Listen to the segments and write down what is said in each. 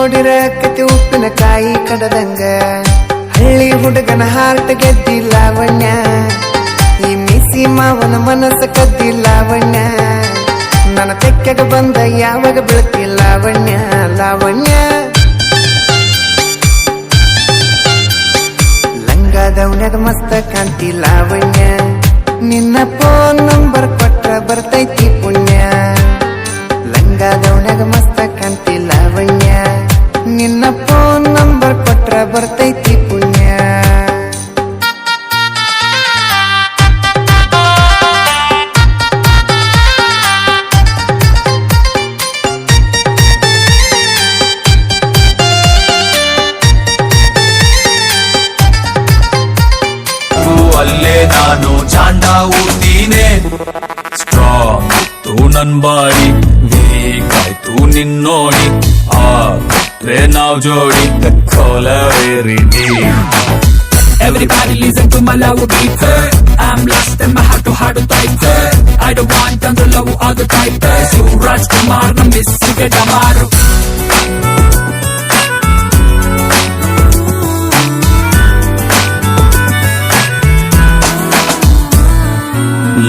ನೋಡಿರ ಕತಿ ಉಪ್ಪಿನಕಾಯಿ ಕಡದಂಗ ಹಳ್ಳಿ ಹುಡುಗನ ಹಾರ್ಟ್ ಗೆದ್ದಿ ಲಾವಣ್ಯ ಈ ಮಿಸಿ ಮಾವನ ಮನಸ್ಸ ಕದ್ದಿ ಲಾವಣ್ಯ ನನ್ನ ತೆಕ್ಕೆಗ ಬಂದ ಯಾವಾಗ ಬೀಳ್ತಿ ಲಾವಣ್ಯ ಲಾವಣ್ಯ ಲಂಗಾದವನ್ಯಾಗ ಮಸ್ತ ಕಾಂತಿ ಲಾವಣ್ಯ ನಿನ್ನ ಫೋನ್ ನಂಬರ್ ಕೊಟ್ರ ಬರ್ತೈತಿ ಪುಣ್ಯ ಲಂಗಾದವನ್ಯಾಗ ಮಸ್ತ ಕಾಂತಿ ಲಾವಣ್ಯ ನಿನ್ನ ಫೋನ್ ನಂಬರ್ ಕೊಟ್ರ ಬರ್ತೈತಿ ಪುಣ್ಯ ಅಲ್ಲೇ ನಾನು ಚಾಂಡ ಊರ್ತೀನೆ ಸ್ಟ್ರಾಂಗ್ ತೂ ನನ್ ಬಾಡಿ ವೀಕ್ ಆಯ್ತು ನಿನ್ನೋಡಿ ಆದ್ರೆ ನಾವ್ ಜೋಡಿ ಕೋಲವೇರಿ Everybody listen to my love beat. I'm lost in my heart to heart type. I don't want them to love all the type. You Rajkumar na miss ke damaru.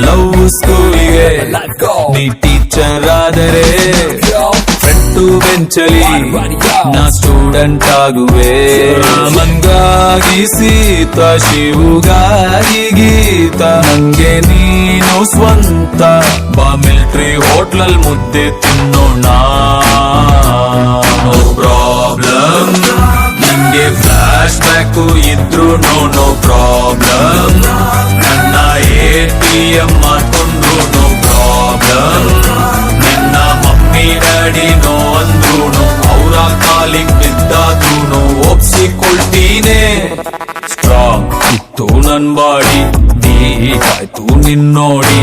Love ಸ್ಕೂಲಿಗೆ ನೀ teacher ಆದರೆ front ಬೆಂಚಲಿ ನಾ student ಆಗುವೆ ಮಂಗಾಗಿ ಸೀತ ಶಿವುಗಾಗಿ ಗೀತ ನಂಗೆ ನೀನು ಸ್ವಂತ ಬಾ military ಹೋಟ್ಲಲ್ ಮುದ್ದೆ ತಿನ್ನೋಣ ನೋ ಪ್ರಾಬ್ಲಮ್ ನಿಂಗೆ ಫ್ಲಾಶ್ ಬ್ಯಾಕು ಇದ್ರು ನೋ ಪ್ರಾಬ್ಲಮ್ ನನ್ನ ATM ಮಾಡ್ಕೊಂಡ್ರು ನೋ ಪ್ರಾಬ್ಲಮ್ ನಿನ್ನ ಮಮ್ಮಿ ಡ್ಯಾಡಿ ನೋ ಅಂದ್ರೂ ಅವರ ಕಾಲಿಗೆ ಬಿದ್ದಾದ್ರೂ ಒಪ್ಸಿಕೊಳ್ತೀನಿ ಸ್ಟ್ರಾಂಗ್ ಇತ್ತು ನನ್ ಬಾಡಿ ವೀಕ್ ಆಯ್ತು ನಿನ್ನೋಡಿ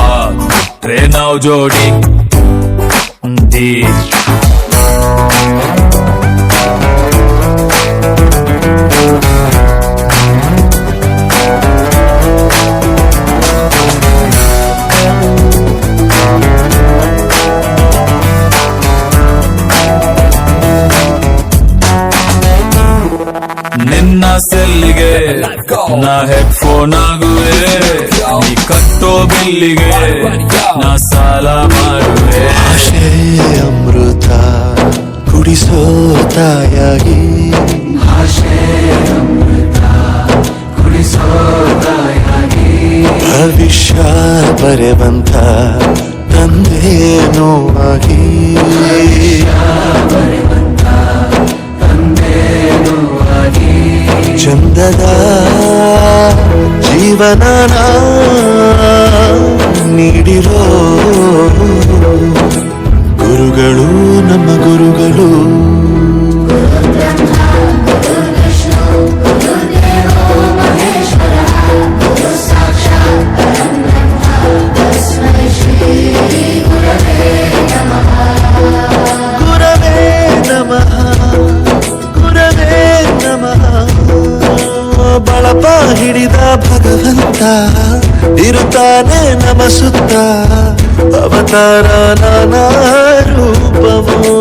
ಆಗ್ಬಿಟ್ರೆ ನಾವ್ ಜೋಡಿ ನಿನ್ನ ಸೆಲ್ಲಿಗೆ ನಾ ಹೆಡ್ಫೋನ್ ಆಗುವೆ ನೀ ಕಟ್ಟೋ ಬಿಲ್ಲಿಗೆ ನಾ ಸಾಲ ಮಾಡುವೆ ಆಶೆ ಅಮೃತ ಕುಡಿಸೋ ತಾಯಾಗಿ ಭವಿಷ್ಯ ಬರೆವಂತ ತಂದೇನೋ ಆಗಿ ಚಂದದ ಜೀವನ ನೀಡಿರೋ ಗುರುಗಳು ನಮ್ಮ ಗುರುಗಳು ಗುರವೇ ನಮಃ ಗುರವೇ ನಮಃ ಬಳಪ ಹಿಡಿದ ಭಗವಂತ ಇರುತ್ತಾನೆ ನಮ ಸುತ್ತ ಅವತಾರ ನಾನಾ ರೂಪವೋ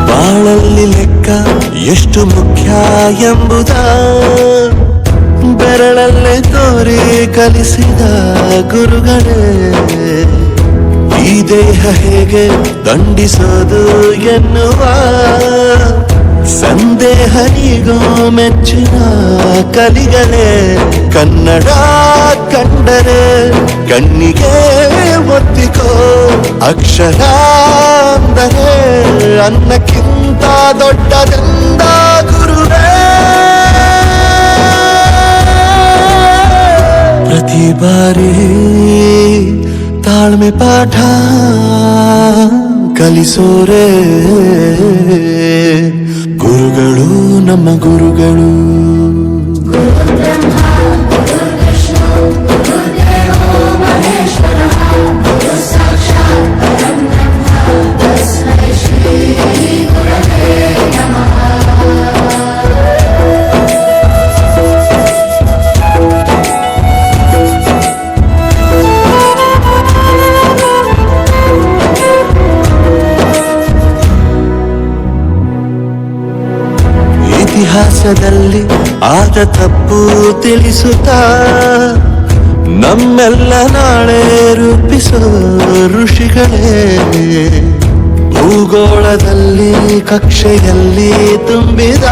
ಬಾಳಲ್ಲಿ ಲೆಕ್ಕ ಎಷ್ಟು ಮುಖ್ಯ ಎಂಬುದ ಬೆರಳಲ್ಲೇ ತೋರಿ ಕಲಿಸಿದ ಗುರುಗಳೇ ಈ ದೇಹ ಹೇಗೆ ದಂಡಿಸೋದು ಎನ್ನುವ ಸಂದೇಹನಿಗೋ ಮೆಚ್ಚಿನ ಕಲಿಗಳೇ ಕನ್ನಡ ಕಂಡರೆ ಕಣ್ಣಿಗೆ ಒತ್ತಿಕೋ ಅಕ್ಷರ ಅಂದರೆ ಅನ್ನಕ್ಕಿಂತ ದೊಡ್ಡದೆಂದ ಗುರುವೇ ಪ್ರತಿ ಬಾರಿ ತಾಳ್ಮೆ ಪಾಠ ಕಲಿಸೋರೆ ಗುರುಗಳು ನಮ್ಮ ಗುರುಗಳು ಗುರು ಬ್ರಹ್ಮ ಗುರು ವಿಷ್ಣು ಗುರು ದೇವೋ ಮಹೇಶ್ವರ ಆದ ತಪ್ಪು ತಿಳಿಸುತ್ತಾ ನಮ್ಮೆಲ್ಲ ನಾಳೆ ರೂಪಿಸೋ ಋಷಿಗಳೇ ಭೂಗೋಳದಲ್ಲಿ ಕಕ್ಷೆಯಲ್ಲಿ ತುಂಬಿದ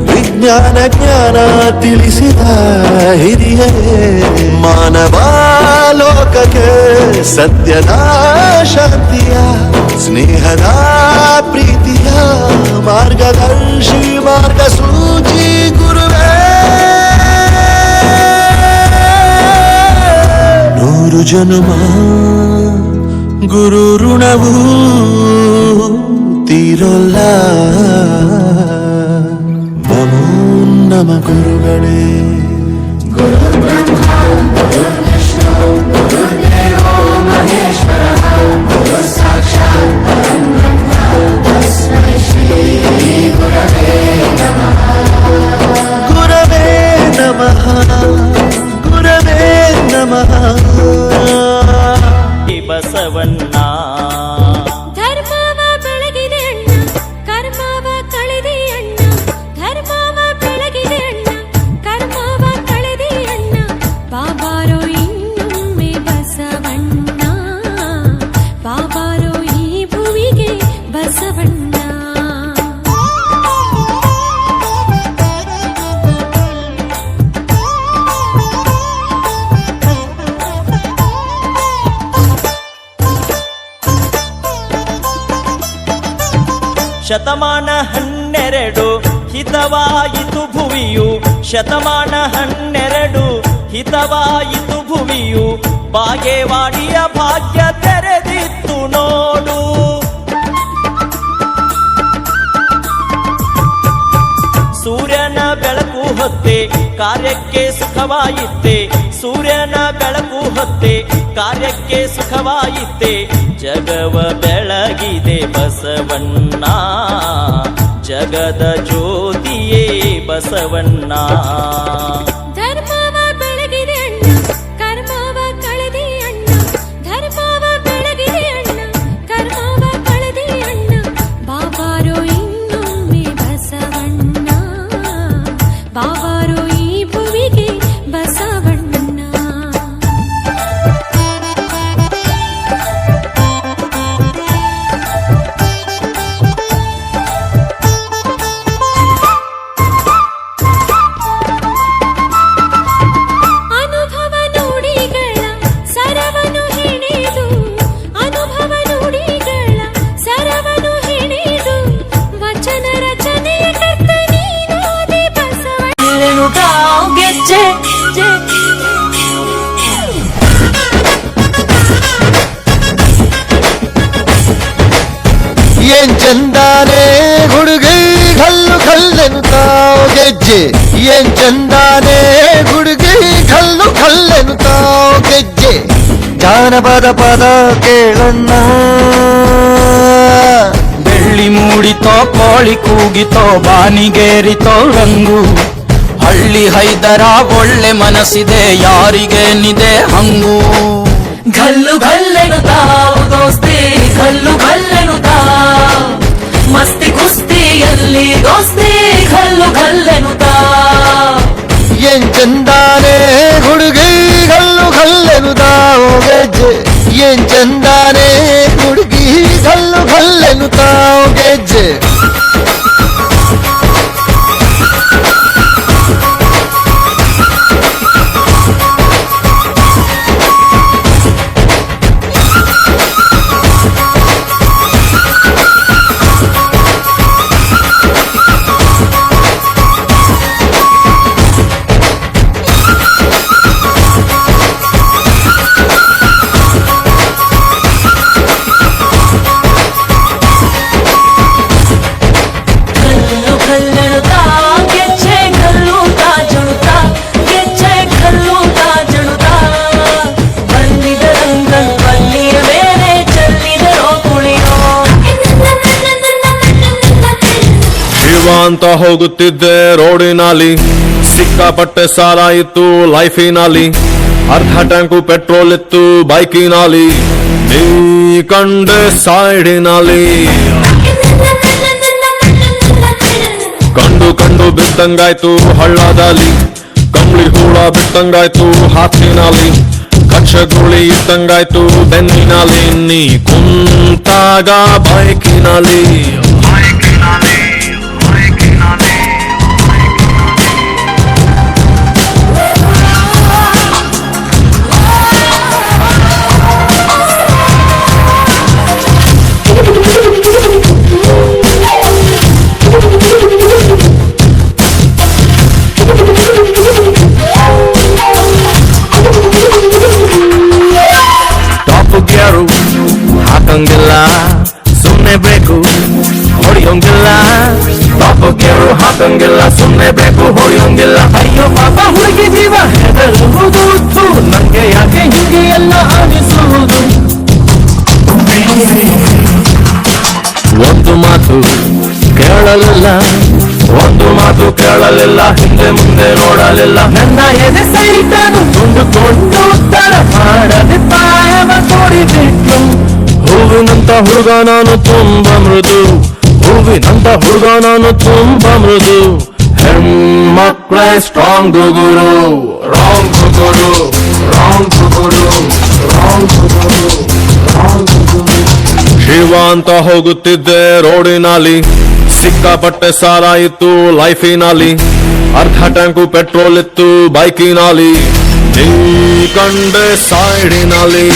ವಿಜ್ಞಾನ ಜ್ಞಾನ ತಿಳಿಸಿದ ಹಿರಿಯರೇ ಮಾನವ ಲೋಕಕ್ಕೆ ಸತ್ಯದ ಶಾಂತಿಯ ಸ್ನೇಹದ ಪ್ರೀತಿಯ ಮಾರ್ಗದರ್ಶಿ ಮಾರ್ಗಸೂಚಿ ಗುರುವೇ ನೂರು ಜನುಮ ಗುರು ಋಣವು ತೀರೋಲ್ಲ ನಮೋ ನಮ ಗುರುಗಳೇ ಗುರವೇ ನಮಃ ಗುರವೇ ನಮಃ ಬಸವಣ್ಣ ಧರ್ಮವ ಬೆಳಗಿದೆ ಅಣ್ಣ ಕರ್ಮವ ಕಳೆದೆ ಅಣ್ಣ ಧರ್ಮವ ಬೆಳಗಿದೆ ಅಣ್ಣ ಕರ್ಮವ ಕಳೆದೆ ಅಣ್ಣ ಬಾಬಾರೋ ಇನ್ನೊಮ್ಮೆ ಬಸವಣ್ಣ ಬಾಬಾರೋ ಈ ಭುವಿಗೆ ಬಸವಣ್ಣ ಶತಮಾನ 12 ಹಿತವಾಯಿತು ಭುವಿಯು ಶತಮಾನ 12 ಹಿತವಾಯಿತು ಭುವಿಯು ಬಾಗೇವಾಡಿಯ ಭಾಗ್ಯ ತೆರೆದಿತ್ತು ನೋಡು ಸೂರ್ಯನ ಬೆಳಕು ಹೊತ್ತೆ ಕಾರ್ಯಕ್ಕೆ ಸುಖವಾಯಿತೆ ಸೂರ್ಯನ ಬೆಳಕು ಹೊತ್ತೆ ಕಾರ್ಯಕ್ಕೆ ಸುಖವಾಯಿತೆ ಜಗವ ಬೆಳಗಿದೆ ಬಸವಣ್ಣ ಜಗದ ಜ್ಯೋತಿಯೇ ಬಸವಣ್ಣ ಧರ್ಮವ ಬೆಳಗಿದೆ ಅಣ್ಣ ಕರ್ಮವ ಕಳೆದೆ ಅಣ್ಣ ಧರ್ಮವ ಬೆಳಗಿದೆ ಅಣ್ಣ ಕರ್ಮವ ಕಳೆದೆ ಅಣ್ಣ ಬಾಬಾರೋ ಇನ್ನೊಮ್ಮೆ ಬಸವಣ್ಣ ಬಾಬಾರೋ ಈ ಭುವಿಗೆ ಬಸವಣ್ಣ ಅನುಭವ ನುಡಿಗಳ ಸರವನು ಹೆಣೆದು ಅನುಭವ ನುಡಿಗಳ ಸರವನು ಹೆಣೆದು ವಚನ ರಚನೆಯ ಕರ್ತ ನೀನಾದೆ ಬಸವಣ್ಣ ಗೆಜ್ಜೆ ಏನ್ ಚಂದಾನೆ ಹುಡುಗಿ ಕಲ್ಲು ಕಲ್ಲೆನುತ್ತಾವ್ ಗೆಜ್ಜೆ ಏನ್ ಚಂದಾನೆ ಹುಡುಗಿ ಕಲ್ಲು ಕಲ್ಲೆನುತ್ತಾವ್ ಗೆಜ್ಜೆ ಜಾನಪದ ಪದ ಕೇಳಣ್ಣ ಬೆಳ್ಳಿ ಮೂಡಿತೋ ಕೋಳಿ ಕೂಗಿತೋ ಬಾನಿಗೇರಿತೋ ರಂಗು ಹಳ್ಳಿ ಹೈದರ ಒಳ್ಳೆ ಮನಸ್ಸಿದೆ ಯಾರಿಗೇನಿದೆ ಹಂಗು ಗಲ್ಲು ಗಲ್ಲೆನುತ್ತಾವ್ ದೋಸ್ತಿ ಗಲ್ಲು ಗಲ್ಲೆನುತ್ತಾವ್ ಮಸ್ತಿ ಕುಸ್ತಿಯಲ್ಲಿ ದೋಸ್ತಿ ಗಲ್ಲು ಗಲ್ಲೆನುತ್ತಾವ್ ಏನ್ ಚಂದಾನೆ ಹುಡುಗಿ ಕಲ್ಲು ಕಲ್ಲೆನುತ್ತಾವ್ ಗೆಜ್ಜೆ ಏನ್ ಚಂದಾನೆ ಹುಡುಗಿ ಕಲ್ಲು ಕಲ್ಲೆನುತ್ತಾವ್ ಗೆಜ್ಜೆ ಅಂತ ಹೋಗುತ್ತಿದ್ದೆ ರೋಡಿನಲ್ಲಿ ಸಿಕ್ಕಾಪಟ್ಟೆ ಸಾಲ ಇತ್ತು ಲೈಫಿನಲ್ಲಿ ಅರ್ಧ ಟ್ಯಾಂಕು ಪೆಟ್ರೋಲ್ ಇತ್ತು ಬೈಕಿನಲ್ಲಿ ನೀ ಕಂಡೆ ಸೈಡಿನಲ್ಲಿ ಕಂಡು ಕಂಡು ಬಿದ್ದಂಗಾಯ್ತು ಹಳ್ಳದಲ್ಲಿ, ಕಂಬಳಿ ಹೂಳ ಬಿಟ್ಟಂಗಾಯ್ತು ಹಾಸಿನಲ್ಲಿ, ಕಚ್ಚಗುಳಿ ಇದ್ದಂಗಾಯ್ತು ಬೆನ್ನಿನಲ್ಲಿ, ನೀ ಕುಂತಾಗ ಬೈಕಿನಲ್ಲಿ. ಟಾಪ್ ಗೇರು ಹಾಕಂಗಿಲ್ಲ, ಸುಮ್ನೆ ಬೇಕು ಹೊಡಿಯೋಂಗಿಲ್ಲ. ಟಾಪ್ ಗೇರು ಹಾಕಂಗಿಲ್ಲ, ಸುಮ್ನೆ ಬೇಕು ಹೊಡಿಯೋಂಗಿಲ್ಲ. ಅಯ್ಯೋ ಪಾಪ ಹುಡುಗಿ ಜೀವ ಹೆದರುವುದು, ನಂಗೆ ಯಾಕೆ ಹೀಗೆ ಎಲ್ಲ ಅನಿಸುವುದು. ಒಂದು ಮಾತು ಕೇಳಲಿಲ್ಲ, ಒಂದು ಮಾತು ಕೇಳಲಿಲ್ಲ, ಹಿಂದೆ ಮುಂದೆ ನೋಡಲಿಲ್ಲ. ನನ್ನ ಎದೆ ಸೈತನು ತುಂಡುಕೊಂಡು ತರ ಮಾಡದೆ ಪಾಯವ ತೋಡಿಬಿಟ್ಟು. ಹೂವಿನಂತ ಹುಡುಗ ನಾನು ತುಂಬ ಮೃದು, ಹೂವಿನಂತ ಹುಡುಗ ನಾನು ತುಂಬ ಮೃದು. ಹೆಣ್ಮಕ್ಳೇ ಸ್ಟ್ರಾಂಗ್ ಗುರು, ರಾಂಗ್ ಗುರು, ರಾಂಗ್ ಗುರು, ರಾಂಗ್ ಗುರು, ರಾಂಗ್ ಗುರು. ಶಿವ ಅಂತ ಹೋಗುತ್ತಿದ್ದೆ ರೋಡಿನಲ್ಲಿ, ಸಿಕ್ಕಾಪಟ್ಟೆ ಸಾಲ ಇತ್ತು ಲೈಫಿನಲ್ಲಿ, ಅರ್ಧ ಟ್ಯಾಂಕು ಪೆಟ್ರೋಲ್ ಇತ್ತು ಬೈಕಿನಲ್ಲಿ, ನೀ ಕಂಡೆ ಸೈಡಿನಲ್ಲಿ.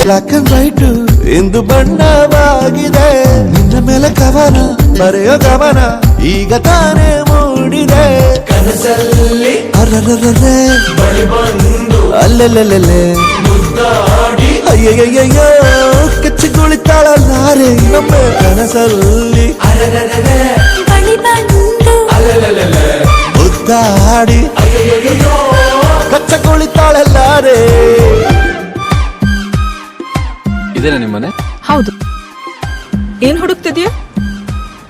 ಬ್ಲಾಕ್ ಅಂಡ್ ವೈಟ್ ಇಂದು ಬಣ್ಣವಾಗಿದೆ, ನಿನ್ನ ಮೇಲೆ ಕವನ ಬರೆಯೋ ಗಮನ ಈಗ ತಾನೇ ಮೂಡಿದೆ. ಕನಸಲ್ಲಿ ಅರರರರೆ ಅಲ್ಲೆಲ್ಲೆಲ್ಲೆ ಅಯ್ಯಯ್ಯಯ್ಯೋ ಕಚ್ಚಿಗುಳಿತಾಳಲ್ಲಾರೆ ನಮ್ಮ ಕನಸಲ್ಲಿ ಮುದ್ದಾಡಿ ಕಚ್ಚಗುಳಿತಾಳಲ್ಲಾರೆ. ಇದೇನಾ ನಿಮ್ಮನೆ? ಹೌದು. ಏನ್ ಹುಡುಕ್ತಿದ್ಯಾ?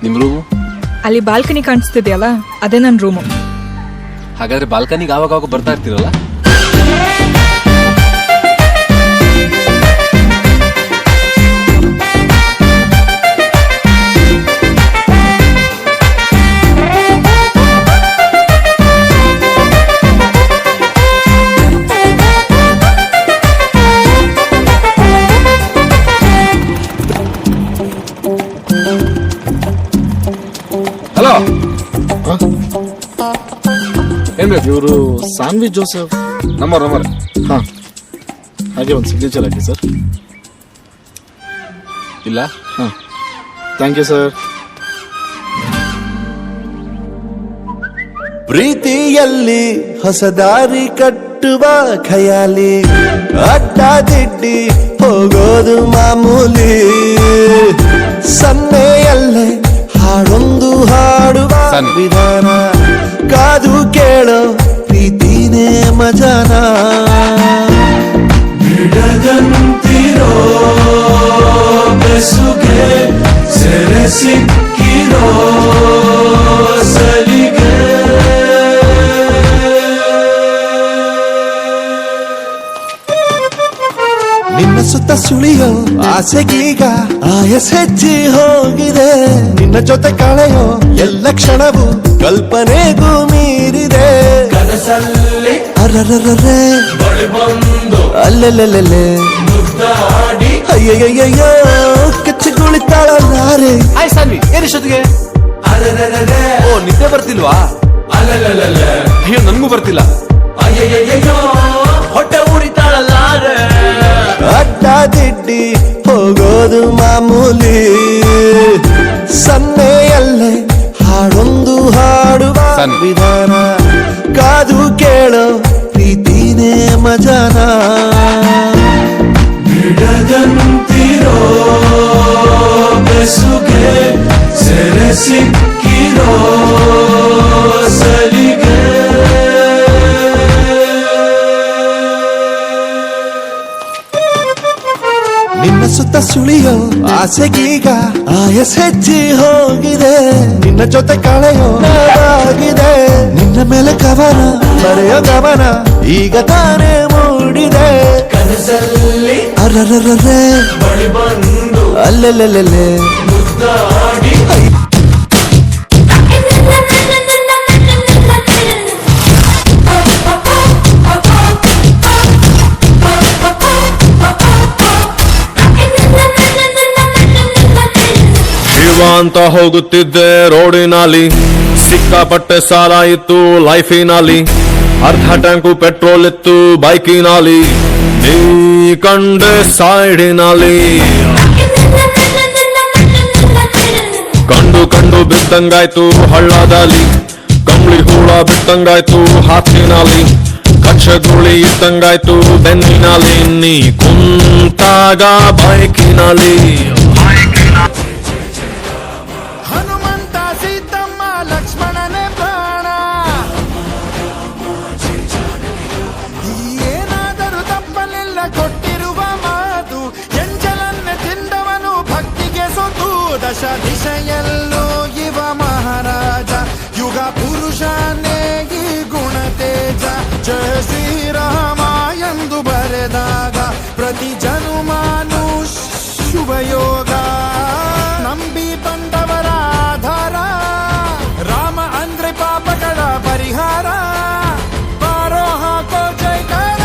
ನಿಮ್ ರೂಮು? ಅಲ್ಲಿ ಬಾಲ್ಕನಿ ಕಾಣಿಸ್ತಿದ್ಯಲ್ಲ, ಅದೇ ನನ್ ರೂಮು. ಹಾಗಾದ್ರೆ ಬಾಲ್ಕನಿಗೆ ಆವಾಗ ಬರ್ತಾ ಇರ್ತೀರಲ್ಲ? ಹಲೋ, ಏನ್ ಬೇಕು? ಇವರು ಸಾನ್ವಿ ಜೋಸೆಫ್. ನಂಬರ್ ಹಾ, ಹಾಗೆ ಒಂದು ಸಿಗ್ನೇಚರ್ ಹಾಕಿ ಸರ್. ಇಲ್ಲ. ಹಾ, ಥ್ಯಾಂಕ್ ಯು ಸರ್. ಪ್ರೀತಿಯಲ್ಲಿ ಹೊಸ ದಾರಿ ಕಟ್ಟುವ ಖಯಾಲಿ, ಅಡ್ಡ ದಿಡ್ಡಿ ಹೋಗೋದು ಮಾಮೂಲಿ. ಸನ್ನೆಯಲ್ಲೇ ಹಾಡೊಂದು ಹಾಡುವ ವಿಧಾನ, ಕಾದು ಕೇಳೋ ಪ್ರೀತಿನೇ ಮಜಾನ. ಬಿಡದಂತಿರೋ ಬೆಸುಗೆ ಸೆರೆ ಸಿಕ್ಕಿರೋ ಸಲಿಗೆ. ನಿನ್ನ ಸುತ್ತ ಸುಳಿಯೋ ಆಸೆಗೀಗ ಆಯಸ್ ಹೆಚ್ಚಿ ಹೋಗಿದೆ, ನಿನ್ನ ಜೊತೆ ಕಳೆಯೋ ಎಲ್ಲ ಕ್ಷಣವು ಕಲ್ಪನೆಗೂ ಮೀರಿದೆ. ಕನಸಲ್ಲಿ ಅರರರರೆ ಅಲ್ಲೆಲ್ಲೆಲ್ಲೆ ಅಯ್ಯಯ್ಯಯ್ಯೋ ಕಚ್ಚಿಗುಳಿತಾಳಲ್ಲಾರೆ. ಹಾಯ್ ಸಾನ್ವಿ, ಏನಿಷ್ಟೊತ್ತಿಗೆ? ಓ, ನಿದ್ದೆ ಬರ್ತಿಲ್ವಾ? ಅಯ್ಯೋ, ನನ್ಗೂ ಬರ್ತಿಲ್ಲ. ಹೊಟ್ಟೆ ಉರಿತಾಳಲ್ಲಾರೆ. ಅಡ್ಡ ದಿಡ್ಡಿ ಹೋಗೋದು ಮಾಮೂಲಿ. ಸನ್ನೆಯಲ್ಲೇ ಹಾಡೊಂದು ಹಾಡುವ ವಿಧಾನ, ಕಾದು ಕೇಳೋ ಪ್ರೀತಿನೇ ಮಜಾನ. ಬಿಡದಂತಿರೋ ಬೆಸುಗೆ ಸೆರೆ ಸಿಕ್ಕಿರೋ ಸಲಿಗೆ. ನಿನ್ನ ಸುತ್ತ ಸುಳಿಯೋ ಆಸೆಗೀಗ ಆಯಸ್ ಹೆಚ್ಚಿ ಹೋಗಿದೆ, ನಿನ್ನ ಜೊತೆ ಕಳೆಯೋ ಆಗಿದೆ, ನಿನ್ನ ಮೇಲೆ ಕವನ ಬರೆಯೋ ಗಮನ ಈಗ ತಾನೇ ಮೂಡಿದೆ. ಕನಸಲ್ಲಿ ಅರರರರೆ ಬಳಿ ಬಂದು ಅಲ್ಲೆಲ್ಲೆಲ್ಲೆ ಮುದ್ದಾಡಿ ಅಂತ ಹೋಗುತ್ತಿದ್ದೆ ರೋಡಿನಲ್ಲಿ, ಸಿಕ್ಕಾಪಟ್ಟೆ ಸಾಲ ಇತ್ತು ಲೈಫಿನಲ್ಲಿ, ಅರ್ಧ ಟ್ಯಾಂಕು ಪೆಟ್ರೋಲ್ ಇತ್ತು ಬೈಕಿನಲ್ಲಿ, ನೀ ಕಂಡೆ ಸೈಡಿನಲ್ಲಿ. ಕಂಡು ಬಿದ್ದಂಗಾಯ್ತು ಹಳ್ಳದಲ್ಲಿ, ಕಂಬಳಿ ಹೂಳ ಬಿಟ್ಟಂಗಾಯ್ತು ಹಾಸಿನಲ್ಲಿ, ಕಚ್ಚಗುಳಿ ಇದ್ದಂಗಾಯ್ತು ಬೆನ್ನಿನಲ್ಲಿ, ನೀ ಕುಂತಾಗ ಬೈಕಿನಲ್ಲಿ. ಹನುಮಂತ ಸೀತಮ್ಮ ಲಕ್ಷ್ಮಣನೇ ಪ್ರಾಣ, ಏನಾದರೂ ತಪ್ಪಲಿಲ್ಲ ಕೊಟ್ಟಿರುವ ಮಾತು, ಎಂಜಲನ್ನೇ ತಿಂದವನು ಭಕ್ತಿಗೆ ಸೊತ್ತು, ದಶ ದಿಶೆಯಲ್ಲೂ ಇವ ಮಹಾರಾಜ, ಯುಗ ಪುರುಷನೇ ಈ ಗುಣ ತೇಜ, ಜಯ ಶ್ರೀರಾಮ ಎಂದು ಬರೆದಾಗ ಪ್ರತಿ ಜನುಮಾನು ಶುಭಯೋಗ, ನಂಬಿ ಬಂದವರ ಆಧಾರ, ರಾಮ ಅಂದ್ರೆ ಪಾಪಗಳ ಪರಿಹಾರ, ಬಾರೋ ಹಾಕೋ ಜೈಕಾರ.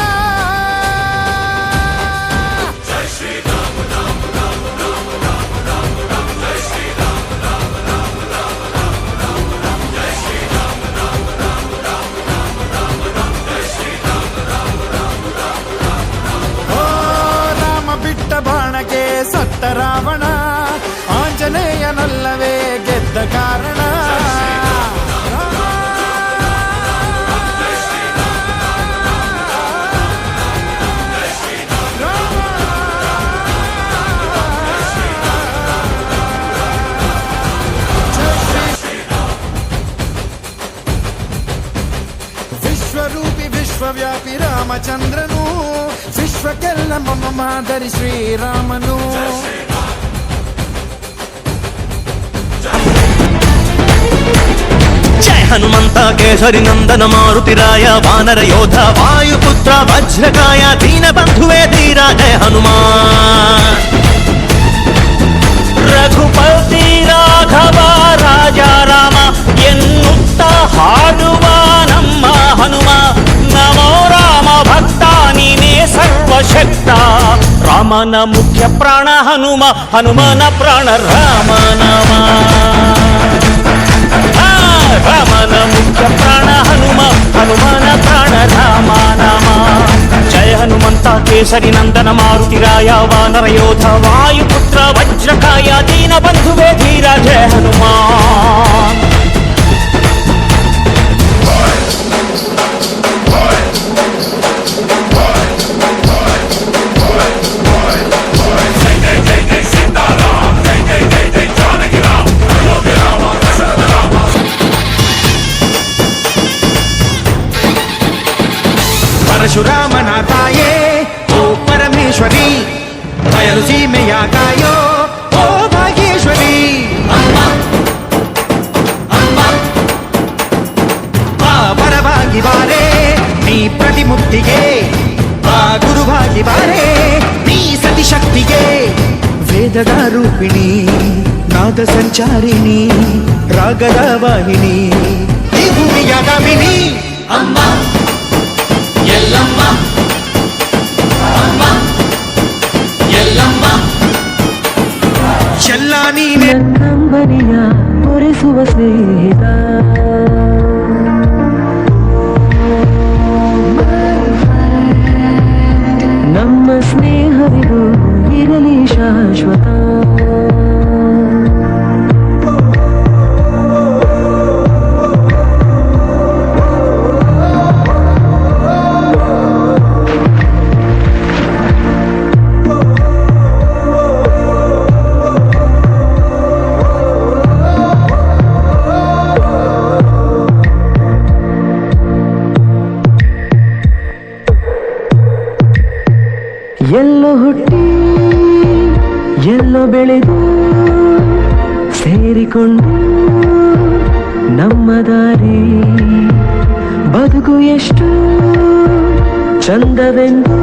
ಓ ರಾಮ ಬಿಟ್ಟ ಬಾಣಕ್ಕೆ ಸತ್ತ ರಾವಣ, ಆಂಜನೇಯನಲ್ಲವೇ ಗೆದ್ದ ಕಾರಣ. ವಿಶ್ವರೂಪಿ ವಿಶ್ವವ್ಯಾಪಿ ರಾಮಚಂದ್ರನು, ವಿಶ್ವಕ್ಕೆಲ್ಲ ಮಮ ಮಾದರಿ ಶ್ರೀರಾಮನು. ಜಯ ಹನುಮಂತ ಕೇಸರಿ ನಂದನ ಮಾರುತಿರಾಯ ವಾನರ ಯೋಧ ವಾಯುಪುತ್ರ ವಜ್ರಕಾಯ ದೀನ ಬಂಧುವೇ ಧೀರ ಜಯ ಹನುಮಾನ್. ರಘುಪತಿ ರಾಘವ ರಾಜ ರಾಮ ಎನ್ನುತ್ತ ಹಾಡುವ ನಮ್ಮ ಹನುಮ, ನಮೋ ರಾಮ ಭಕ್ತ ನೀನೇ ಸರ್ವಶಕ್ತ, ರಾಮನ ಮುಖ್ಯ ಪ್ರಾಣ ಹನುಮ, ಹನುಮನ ಪ್ರಾಣ ರಾಮ ನಾಮ. ರಾಮನ ಮುಖ್ಯ ಪ್ರಾಣ ಹನುಮ, ಹನುಮನ ಪ್ರಾಣ ರಾಮ ನಾಮ. ಜಯ ಹನುಮಂತ ಕೇಸರಿ ನಂದನ ಮಾರುತಿರಾಯ ವಾನರ ಯೋಧ ವಾಯುಪುತ್ರ ವಜ್ರಕಾಯ ದೀನ ಬಂಧುವೇ ಧೀರ ಜಯ ಹನುಮಾನ್. ಪರಶುರಾಮನ ತಾಯೇ ಓ ಪರಮೇಶ್ವರಿ, ಬಯಲು ಸೀಮೆಯ ಕಾಯೋ ಓ ಭಾಗ್ಯೇಶ್ವರಿ. ಬಾ ಪರವಾಗಿ ಬಾರೆ ನೀ ಪ್ರತಿಮುಕ್ತಿಗೆ, ಬಾ ಗುರುವಾಗಿ ಬಾರೆ ನೀ ಸತಿಶಕ್ತಿಗೆ. ವೇದದ ರೂಪಿಣಿ ನಾದ ಸಂಚಾರಿಣಿ ರಾಗದ ವಾಹಿನಿ, ಈ ಭೂಮಿಯ ಗಾಮಿನಿ ಅಮ್ಮ ಎಲ್ಲಮ್ಮ, ಅಮ್ಮ ಎಲ್ಲಮ್ಮ ಎಲ್ಲ ನೀನೆ. ನಂಬರಿಯ ತೋರಿಸುವ ಸ್ನೇಹಿತ, ನಮ್ಮ ಸ್ನೇಹವಿದು ಇರಲಿ ಶಾಶ್ವತ. ಎಲ್ಲೋ ಹುಟ್ಟಿ ಎಲ್ಲೋ ಬೆಳೆದು ಸೇರಿಕೊಂಡು ನಮ್ಮ ದಾರಿ ಬದುಕು ಎಷ್ಟು ಚಂದವೆಂದು